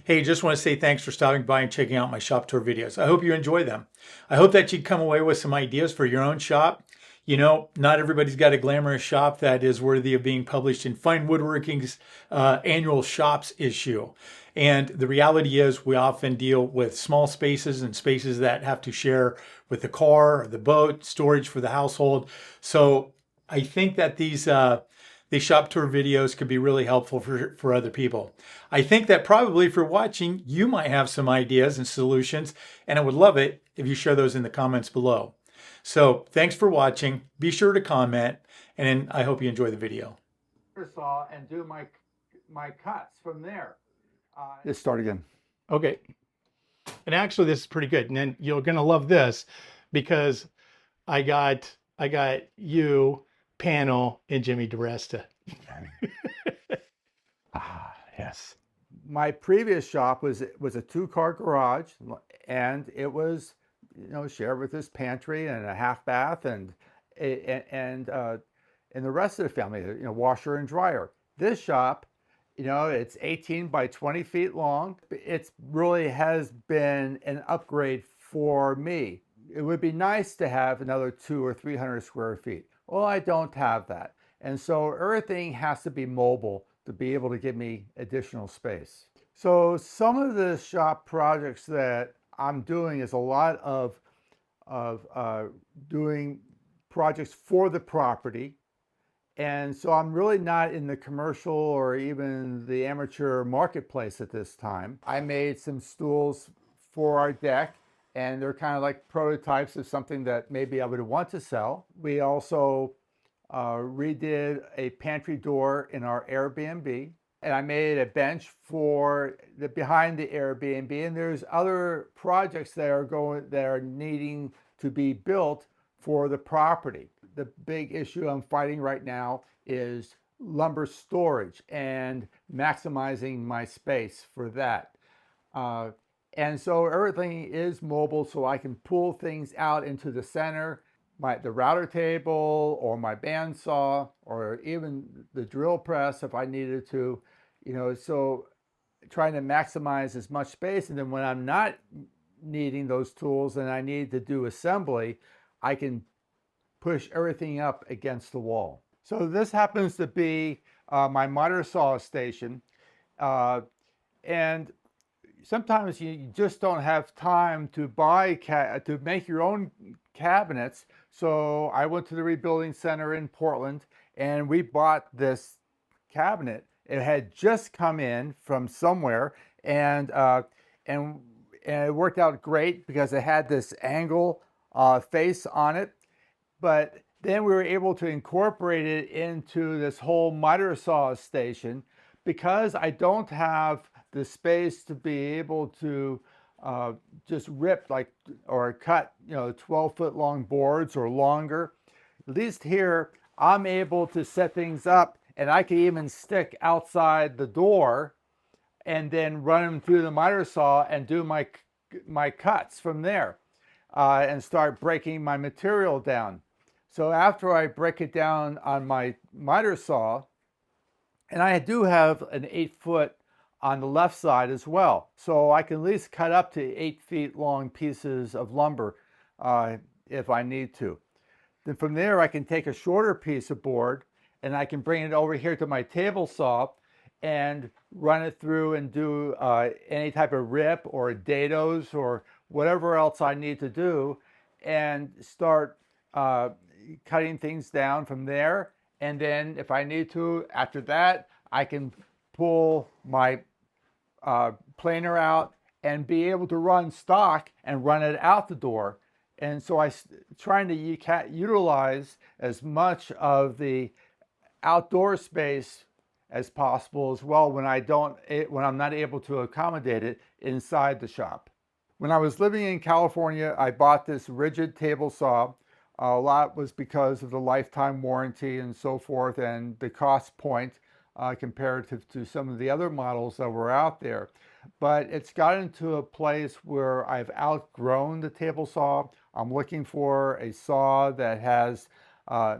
Hey, just want to say thanks for stopping by and checking out my shop tour videos. I hope you enjoy them. I hope that you come away with some ideas for your own shop. You know, not everybody's got a glamorous shop that is worthy of being published in Fine Woodworking's annual shops issue. And the reality is we often deal with small spaces and spaces that have to share with the car, or the boat, storage for the household. So I think that these shop tour videos could be really helpful for other people. I think that probably if you're watching, you might have some ideas and solutions, and I would love it if you share those in the comments below. So thanks for watching. Be sure to comment, and I hope you enjoy the video. Saw and do my cuts from there. Let's start again. Okay. And actually, this is pretty good. And then you're gonna love this because I got you, Panel, and Jimmy DeResta. Yes. My previous shop was a two-car garage, and it was, shared with this pantry and a half bath and the rest of the family, washer and dryer. This shop, it's 18 by 20 feet long. It really has been an upgrade for me. It would be nice to have another 200 or 300 square feet. Well, I don't have that. And so everything has to be mobile to be able to give me additional space. So some of the shop projects that I'm doing is a lot of doing projects for the property. And so I'm really not in the commercial or even the amateur marketplace at this time. I made some stools for our deck, and they're kind of like prototypes of something that maybe I would want to sell. We also redid a pantry door in our Airbnb, and I made a bench for behind the Airbnb. And there's other projects that are needing to be built for the property. The big issue I'm fighting right now is lumber storage and maximizing my space for that. And so everything is mobile, so I can pull things out into the center, the router table or my bandsaw or even the drill press if I needed to, so trying to maximize as much space. And then when I'm not needing those tools and I need to do assembly, I can push everything up against the wall. So this happens to be my miter saw station. And sometimes you just don't have time to to make your own cabinets. So I went to the Rebuilding Center in Portland and we bought this cabinet. It had just come in from somewhere, and it worked out great because it had this angle face on it. But then we were able to incorporate it into this whole miter saw station because I don't have the space to be able to just rip or cut 12-foot long boards or longer. At least here I'm able to set things up, and I can even stick outside the door and then run them through the miter saw and do my cuts from there and start breaking my material down. So after I break it down on my miter saw, and I do have an 8-foot on the left side as well, so I can at least cut up to 8 feet long pieces of lumber if I need to. Then from there I can take a shorter piece of board and I can bring it over here to my table saw and run it through and do any type of rip or dados or whatever else I need to do, and start cutting things down from there. And then if I need to, after that, I can pull my planer out and be able to run stock and run it out the door. And so I'm trying to utilize as much of the outdoor space as possible as well when I'm not able to accommodate it inside the shop. When I was living in California, I bought this rigid table saw. A lot was because of the lifetime warranty and so forth, and the cost point comparative to some of the other models that were out there. But it's gotten to a place where I've outgrown the table saw. I'm looking for a saw that has a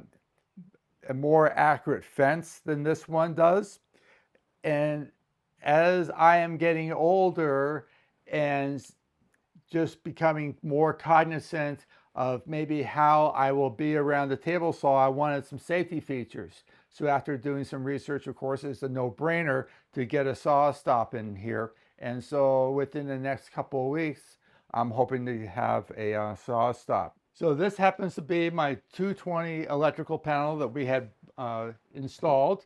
more accurate fence than this one does. And as I am getting older and just becoming more cognizant of maybe how I will be around the table saw, I wanted some safety features. So after doing some research, of course, it's a no-brainer to get a SawStop in here. And so within the next couple of weeks, I'm hoping to have a SawStop. So this happens to be my 220 electrical panel that we had installed.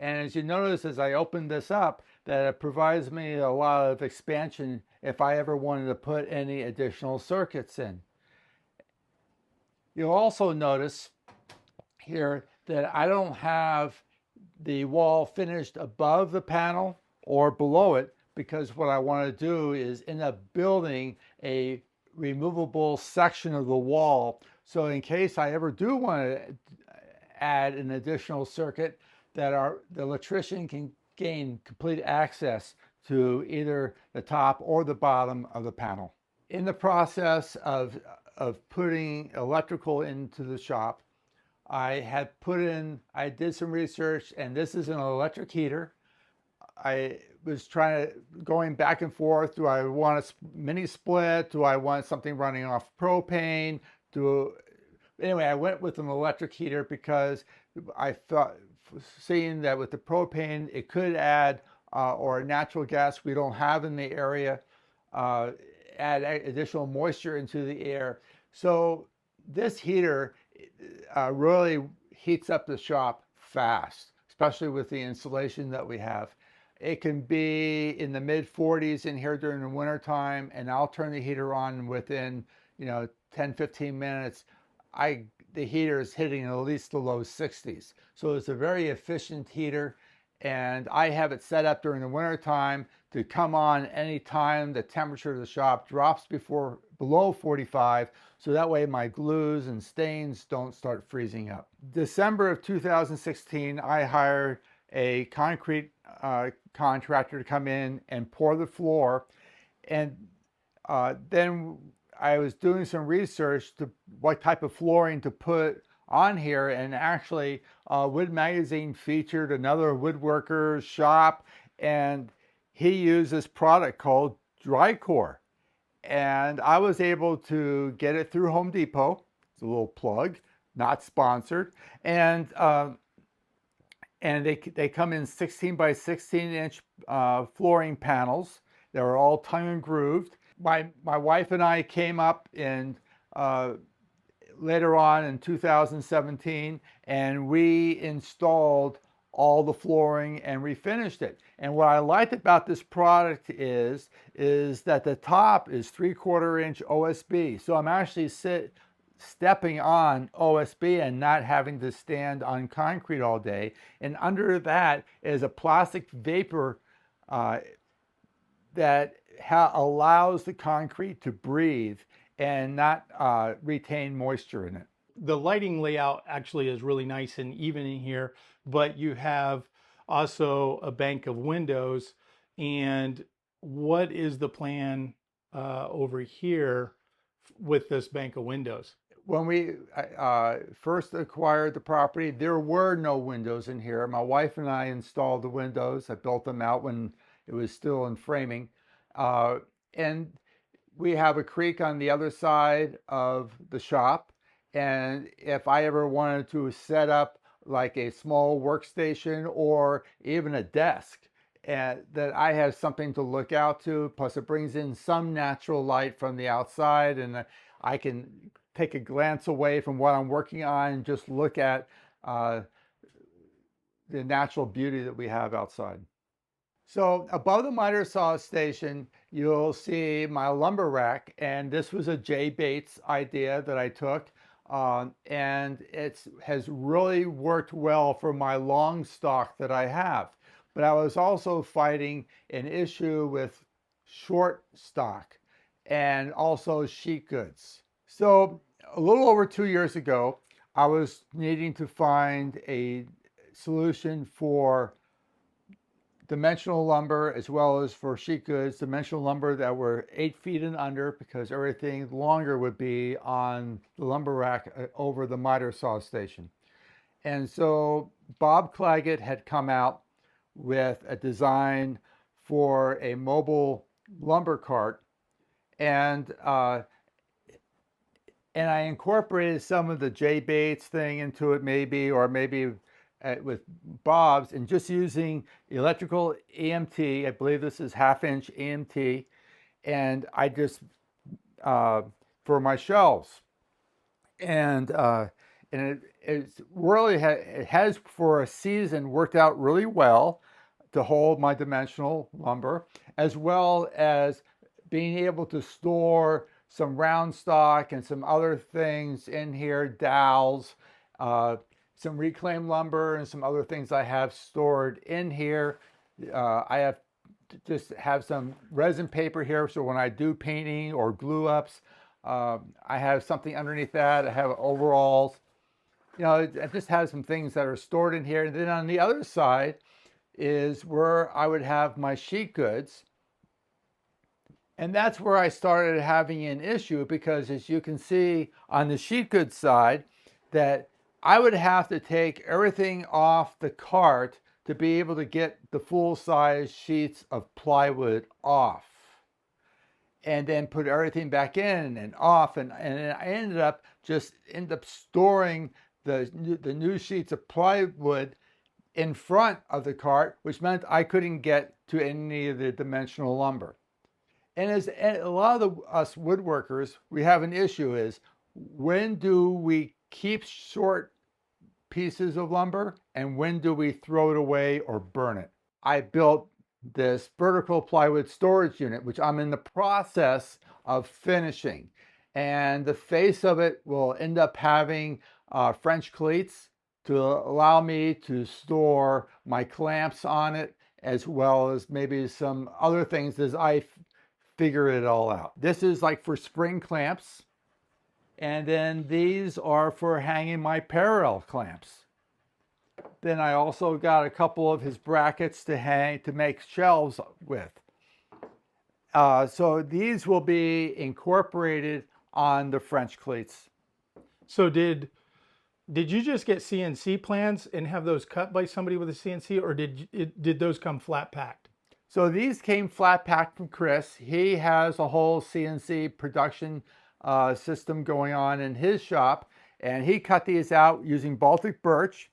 And as you notice, as I open this up, that it provides me a lot of expansion if I ever wanted to put any additional circuits in. You'll also notice here that I don't have the wall finished above the panel or below it, because what I want to do is end up building a removable section of the wall. So in case I ever do want to add an additional circuit, that the electrician can gain complete access to either the top or the bottom of the panel. In the process of putting electrical into the shop, I did some research, and this is an electric heater. I was going back and forth. Do I want a mini split? Do I want something running off propane? Anyway, I went with an electric heater because I thought, seeing that with the propane, it could add, or natural gas we don't have in the area, add additional moisture into the air. So this heater really heats up the shop fast, especially with the insulation that we have. It can be in the mid 40s in here during the winter time, and I'll turn the heater on within 10-15 minutes. The heater is hitting at least the low 60s. So it's a very efficient heater, and I have it set up during the winter time to come on anytime the temperature of the shop drops below 45, so that way my glues and stains don't start freezing up. December of 2016, I hired a concrete contractor to come in and pour the floor, and then I was doing some research to what type of flooring to put on here, and actually Wood Magazine featured another woodworker's shop, and he used this product called Dricore, and I was able to get it through Home Depot. It's a little plug, not sponsored, and they come in 16 by 16 inch flooring panels. They were all tongue and grooved. My wife and I came up in later on in 2017, and we installed all the flooring and refinished it. And what I liked about this product is that the top is 3/4 inch OSB. So I'm actually stepping on OSB and not having to stand on concrete all day. And under that is a plastic vapor that allows the concrete to breathe and not retain moisture in it. The lighting layout actually is really nice and even in here, but you have also a bank of windows. And what is the plan over here with this bank of windows? When we first acquired the property, there were no windows in here. My wife and I installed the windows. I built them out when it was still in framing. And we have a creek on the other side of the shop. And if I ever wanted to set up like a small workstation or even a desk, that I have something to look out to, plus it brings in some natural light from the outside, and I can take a glance away from what I'm working on and just look at the natural beauty that we have outside. So above the miter saw station, you'll see my lumber rack, and this was a Jay Bates idea that I took, and it has really worked well for my long stock that I have. But I was also fighting an issue with short stock and also sheet goods. So a little over 2 years ago, I was needing to find a solution for dimensional lumber as well as for sheet goods, dimensional lumber that were 8 feet and under, because everything longer would be on the lumber rack over the miter saw station. And so Bob Claggett had come out with a design for a mobile lumber cart, and I incorporated some of the J-Bates thing into it, maybe, or maybe with Bob's, and just using electrical EMT. I believe this is 1/2-inch EMT, and I just for my shelves, and it's really it has for a season worked out really well to hold my dimensional lumber, as well as being able to store some round stock and some other things in here, dowels, some reclaimed lumber, and some other things I have stored in here. I have just have some resin paper here, so when I do painting or glue ups, I have something underneath that. I have overalls. You know, I just have some things that are stored in here. And then on the other side is where I would have my sheet goods. And that's where I started having an issue, because as you can see on the sheet goods side, that I would have to take everything off the cart to be able to get the full size sheets of plywood off, and then put everything back in and off. And I ended up storing the new sheets of plywood in front of the cart, which meant I couldn't get to any of the dimensional lumber. And as a lot of us woodworkers, we have an issue is, when do we keep short pieces of lumber and when do we throw it away or burn it? I built this vertical plywood storage unit, which I'm in the process of finishing. And the face of it will end up having French cleats to allow me to store my clamps on it, as well as maybe some other things as I figure it all out. This is like for spring clamps. And then these are for hanging my parallel clamps. Then I also got a couple of his brackets to make shelves with. So these will be incorporated on the French cleats. So did you just get CNC plans and have those cut by somebody with a CNC, or did those come flat packed? So these came flat packed from Chris. He has a whole CNC production system going on in his shop, and he cut these out using Baltic birch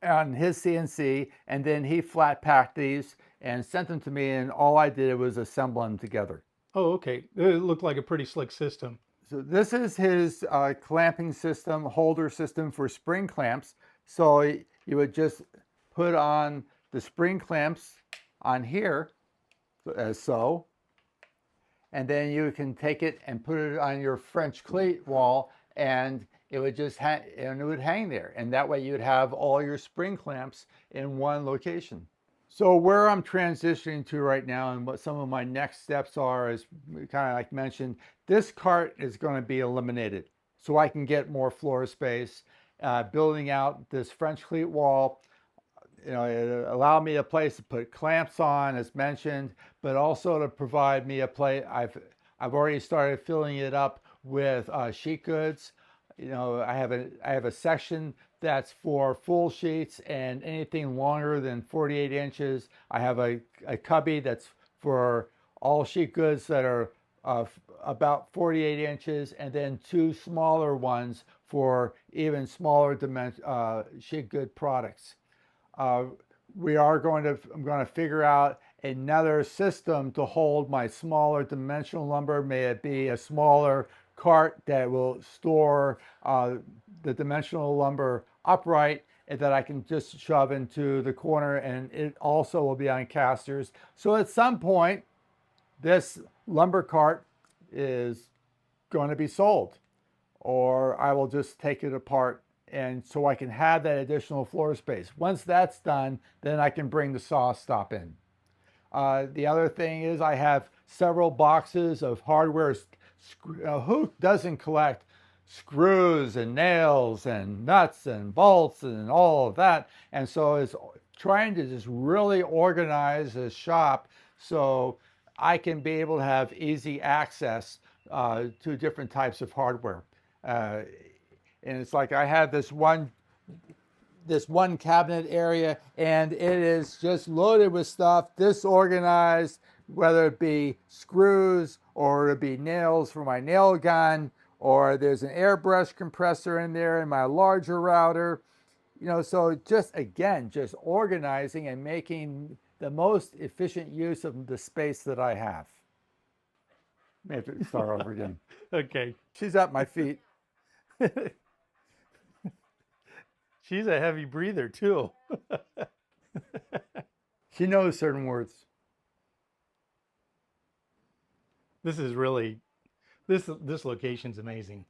on his CNC, and then he flat packed these and sent them to me, and all I did was assemble them together. Oh, okay. It looked like a pretty slick system. So this is his clamping system, holder system for spring clamps. So you would just put on the spring clamps on here, as so, and then you can take it and put it on your French cleat wall, and it would just hang there, and that way you'd have all your spring clamps in one location. So where I'm transitioning to right now, and what some of my next steps are, is kind of like mentioned, this cart is going to be eliminated so I can get more floor space. Building out this French cleat wall, you know, it allowed me a place to put clamps on, as mentioned, but also to provide me a place. I've already started filling it up with sheet goods. You know, I have a section that's for full sheets, and anything longer than 48 inches. I have a cubby that's for all sheet goods that are about 48 inches, and then two smaller ones for even smaller sheet good products. I'm going to figure out another system to hold my smaller dimensional lumber. May it be a smaller cart that will store the dimensional lumber upright, and that I can just shove into the corner, and it also will be on casters. So at some point, this lumber cart is going to be sold, or I will just take it apart, and so I can have that additional floor space. Once that's done, then I can bring the SawStop in. The other thing is I have several boxes of hardware. Who doesn't collect screws and nails and nuts and bolts and all of that? And so it's trying to just really organize this shop so I can be able to have easy access to different types of hardware. And it's like I have this one this one cabinet area, and it is just loaded with stuff, disorganized, whether it be screws or it be nails for my nail gun, or there's an airbrush compressor in there in my larger router. You know, so just again, just organizing and making the most efficient use of the space that I have. May have to start over again. Okay. She's at my feet. She's a heavy breather too. She knows certain words. This is really, this location's amazing.